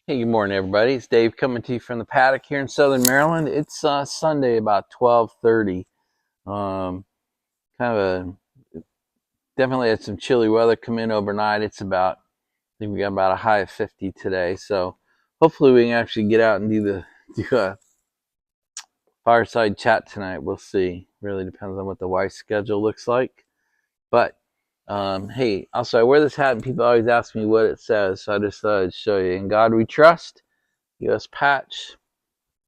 Hey, good morning, everybody. It's Dave coming to you from the paddock here in Southern Maryland. It's Sunday, about 12:30. Um, kind of definitely had some chilly weather come in overnight. I think we got about a high of 50 today. So hopefully we can actually get out and do a fireside chat tonight. We'll see. Really depends on what the wife's schedule looks like. But hey, also I wear this hat and people always ask me what it says, so I just thought I'd show you. In God We Trust, U.S. patch.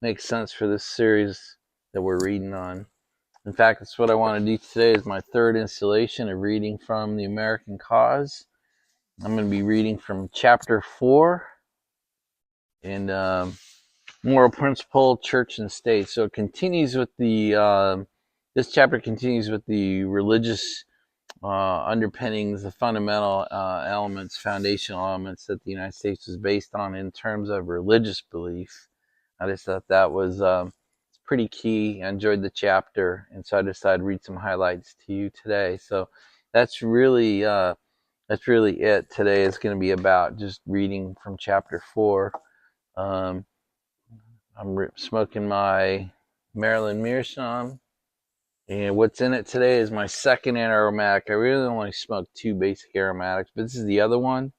Makes sense for this series that we're reading on. In fact, that's what I want to do today is my third installation of reading from the American Cause. I'm going to be reading from chapter 4 and moral principle, church and state. So it continues with this chapter continues with the religious underpinnings, the fundamental elements, foundational elements that the United States was based on in terms of religious belief. I just thought that was pretty key. I enjoyed the chapter, and so I decided to read some highlights to you today. So that's really it. Today is going to be about just reading from chapter 4. Um, I'm smoking my Maryland Meerschaum, and what's in it today is my second aromatic. I really only smoke two basic aromatics, but this is the other one.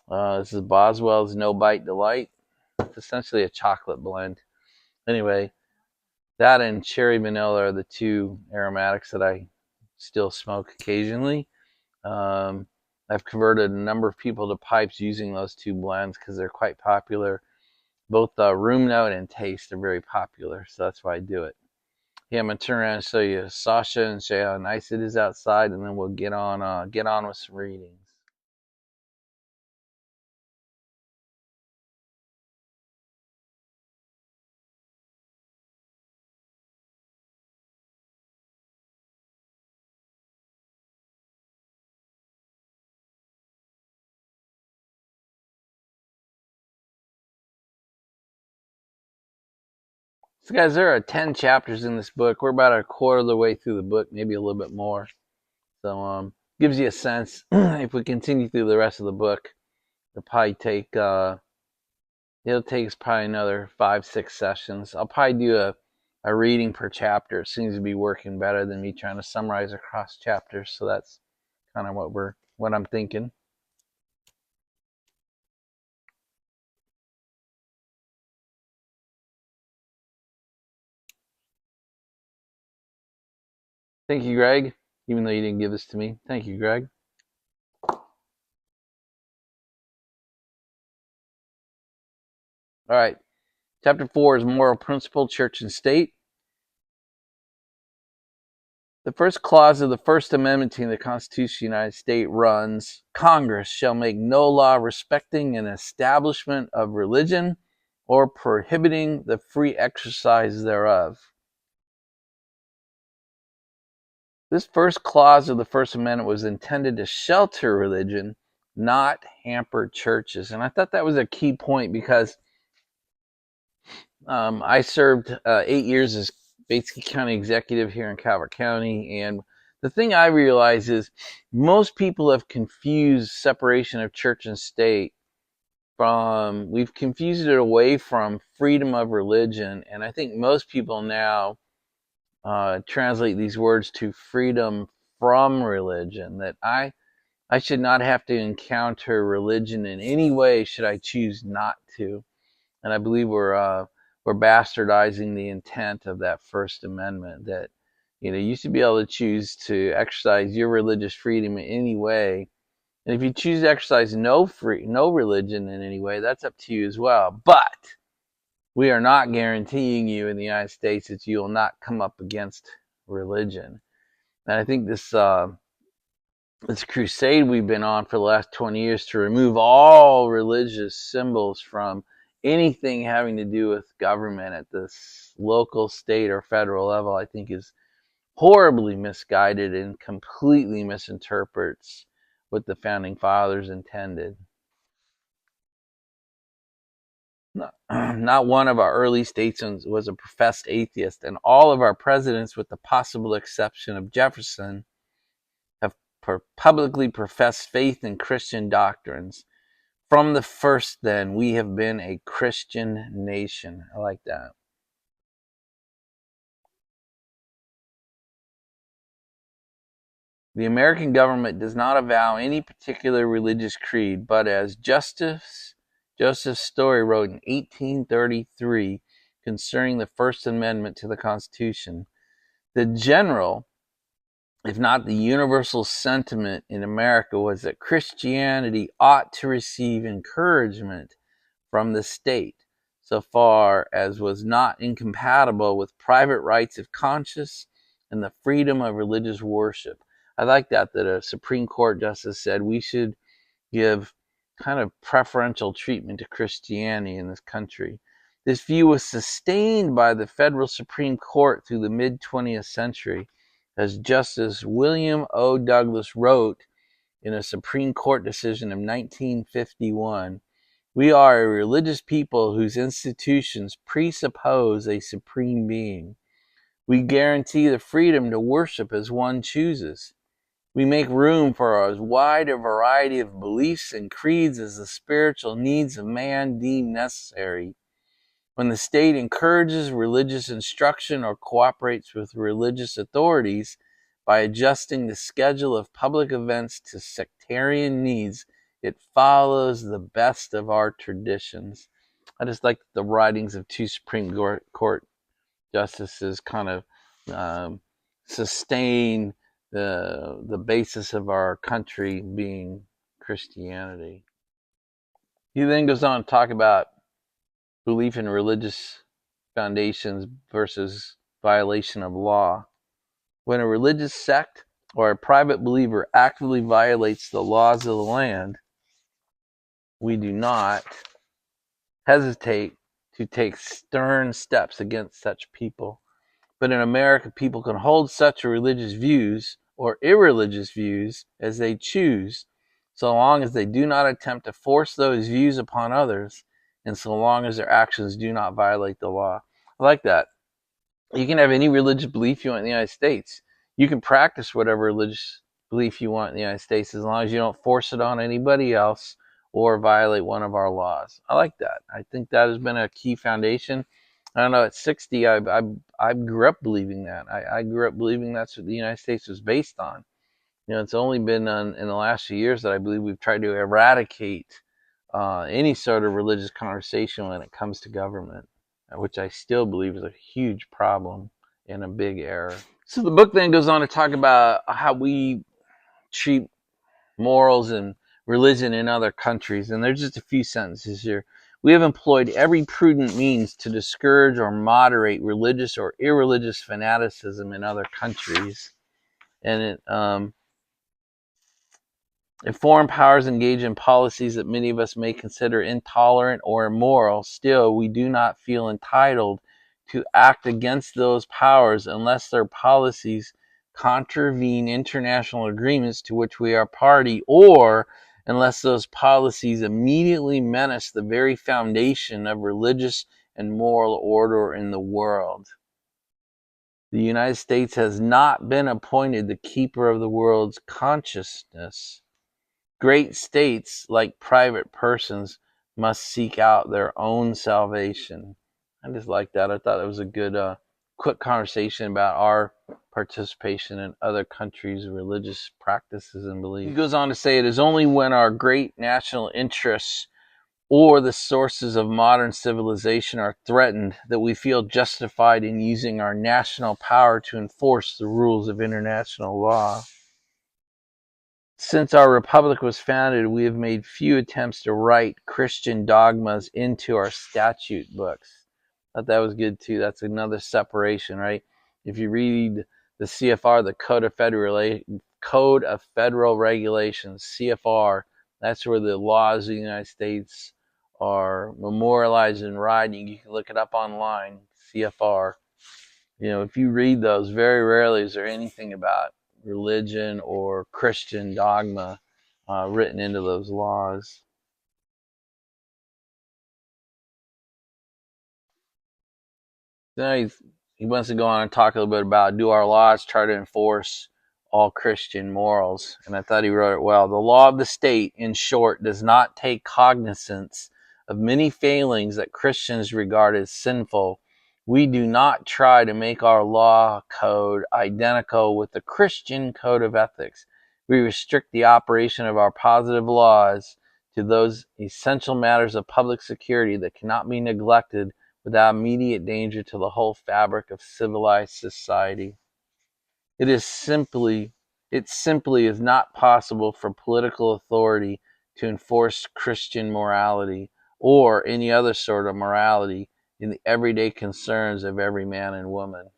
This is Boswell's No Bite Delight. It's essentially a chocolate blend. Anyway, that and cherry vanilla are the two aromatics that I still smoke occasionally. Um, I've converted a number of people to pipes using those two blends because they're quite popular. Both room note and taste are very popular, so that's why I do it. Yeah, I'm gonna turn around and show you Sasha and show you how nice it is outside, and then we'll get on with some readings. So, guys, there are 10 chapters in this book. We're about a quarter of the way through the book, maybe a little bit more. So, gives you a sense. If we continue through the rest of the book, it'll probably take us probably another 5-6 sessions. I'll probably do a reading per chapter. It seems to be working better than me trying to summarize across chapters. So that's kind of what I'm thinking. Thank you, Greg. Even though you didn't give this to me, thank you, Greg. All right. Chapter 4 is moral principle, church and state. The first clause of the First Amendment to the Constitution of the United States runs, Congress shall make no law respecting an establishment of religion or prohibiting the free exercise thereof. This first clause of the First Amendment was intended to shelter religion, not hamper churches. And I thought that was a key point because I served 8 years as Batesky County executive here in Calvert County. And the thing I realize is most people have confused separation of church and state we've confused it away from freedom of religion. And I think most people now translate these words to freedom from religion, that I should not have to encounter religion in any way should I choose not to. And I believe we're bastardizing the intent of that First Amendment, that you used to be able to choose to exercise your religious freedom in any way, and if you choose to exercise no religion in any way, that's up to you as well. But we are not guaranteeing you in the United States that you will not come up against religion. And I think this crusade we've been on for the last 20 years to remove all religious symbols from anything having to do with government at this local, state, or federal level, I think is horribly misguided and completely misinterprets what the founding fathers intended. Not one of our early statesmen was a professed atheist, and all of our presidents, with the possible exception of Jefferson, have publicly professed faith in Christian doctrines. From the first, then, we have been a Christian nation. I like that. The American government does not avow any particular religious creed, but as Joseph Story wrote in 1833 concerning the First Amendment to the Constitution, the general, if not the universal sentiment in America was that Christianity ought to receive encouragement from the state, so far as was not incompatible with private rights of conscience and the freedom of religious worship. I like that a Supreme Court justice said we should give kind of preferential treatment to Christianity in this country. This view was sustained by the federal Supreme Court through the mid 20th century, as Justice William O. Douglas wrote in a Supreme Court decision of 1951. We are a religious people whose institutions presuppose a supreme being. We guarantee the freedom to worship as one chooses. We make room for as wide a variety of beliefs and creeds as the spiritual needs of man deem necessary. When the state encourages religious instruction or cooperates with religious authorities by adjusting the schedule of public events to sectarian needs, it follows the best of our traditions. I just like the writings of two Supreme Court justices kind of sustain the basis of our country being Christianity. He then goes on to talk about belief in religious foundations versus violation of law. When a religious sect or a private believer actively violates the laws of the land, we do not hesitate to take stern steps against such people. But in America, people can hold such religious views or irreligious views as they choose, so long as they do not attempt to force those views upon others, and so long as their actions do not violate the law. I like that. You can have any religious belief you want in the United States. You can practice whatever religious belief you want in the United States as long as you don't force it on anybody else or violate one of our laws. I like that. I think that has been a key foundation. I don't know, at 60, I grew up believing that. I grew up believing that's what the United States was based on. It's only been in the last few years that I believe we've tried to eradicate any sort of religious conversation when it comes to government, which I still believe is a huge problem and a big error. So the book then goes on to talk about how we treat morals and religion in other countries. And there's just a few sentences here. We have employed every prudent means to discourage or moderate religious or irreligious fanaticism in other countries. And if foreign powers engage in policies that many of us may consider intolerant or immoral, still we do not feel entitled to act against those powers unless their policies contravene international agreements to which we are party, or unless those policies immediately menace the very foundation of religious and moral order in the world. The United States has not been appointed the keeper of the world's consciousness. Great states, like private persons, must seek out their own salvation. I just like that. I thought it was a good, quick conversation about our participation in other countries' religious practices and beliefs. He goes on to say, it is only when our great national interests or the sources of modern civilization are threatened that we feel justified in using our national power to enforce the rules of international law. Since our republic was founded, we have made few attempts to write Christian dogmas into our statute books. I thought that was good too. That's another separation, right? If you read the CFR, the Code of Federal Regulations, CFR, that's where the laws of the United States are memorialized in writing. You can look it up online, CFR. If you read those, very rarely is there anything about religion or Christian dogma written into those laws. Then he wants to go on and talk a little bit about, do our laws try to enforce all Christian morals. And I thought he wrote it well. The law of the state, in short, does not take cognizance of many failings that Christians regard as sinful. We do not try to make our law code identical with the Christian code of ethics. We restrict the operation of our positive laws to those essential matters of public security that cannot be neglected without immediate danger to the whole fabric of civilized society. It simply is not possible for political authority to enforce Christian morality or any other sort of morality in the everyday concerns of every man and woman.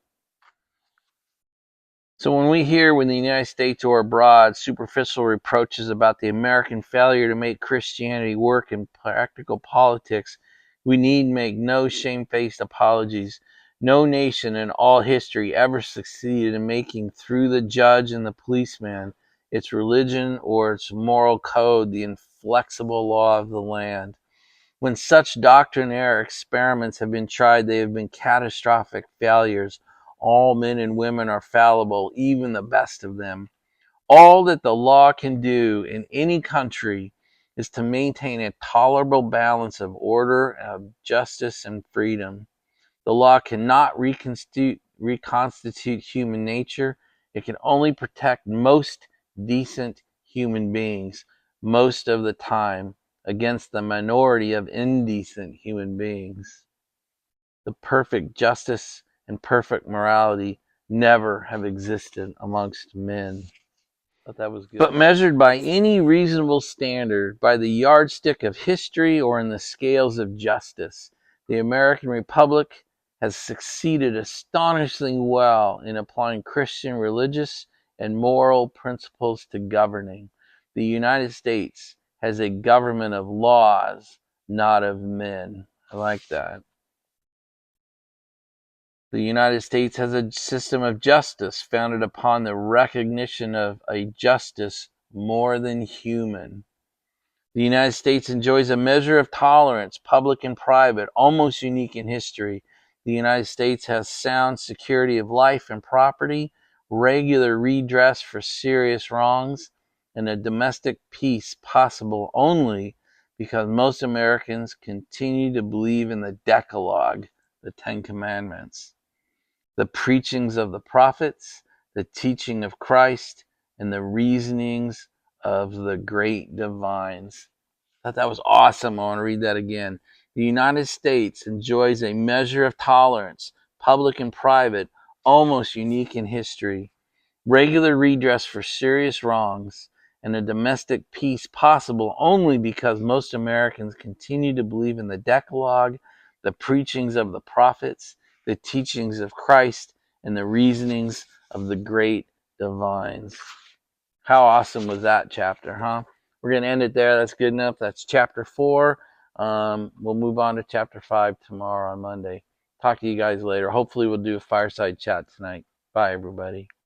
So when we hear, when the United States or abroad, superficial reproaches about the American failure to make Christianity work in practical politics, we need make no shamefaced apologies. No nation in all history ever succeeded in making through the judge and the policeman its religion or its moral code the inflexible law of the land. When such doctrinaire experiments have been tried, they have been catastrophic failures. All men and women are fallible, even the best of them. All that the law can do in any country is to maintain a tolerable balance of order, of justice, and freedom. The law cannot reconstitute human nature. It can only protect most decent human beings most of the time against the minority of indecent human beings. The perfect justice and perfect morality never have existed amongst men. Thought that was good. But measured by any reasonable standard, by the yardstick of history or in the scales of justice, the American Republic has succeeded astonishingly well in applying Christian religious and moral principles to governing. The United States has a government of laws, not of men. I like that. The United States has a system of justice founded upon the recognition of a justice more than human. The United States enjoys a measure of tolerance, public and private, almost unique in history. The United States has sound security of life and property, regular redress for serious wrongs, and a domestic peace possible only because most Americans continue to believe in the Decalogue, the Ten Commandments, the preachings of the prophets, the teaching of Christ, and the reasonings of the great divines. I thought that was awesome. I want to read that again. The United States enjoys a measure of tolerance, public and private, almost unique in history, regular redress for serious wrongs, and a domestic peace possible only because most Americans continue to believe in the Decalogue, the preachings of the prophets, the teachings of Christ, and the reasonings of the great divines. How awesome was that chapter, huh? We're going to end it there. That's good enough. That's chapter 4. We'll move on to chapter 5 tomorrow on Monday. Talk to you guys later. Hopefully we'll do a fireside chat tonight. Bye, everybody.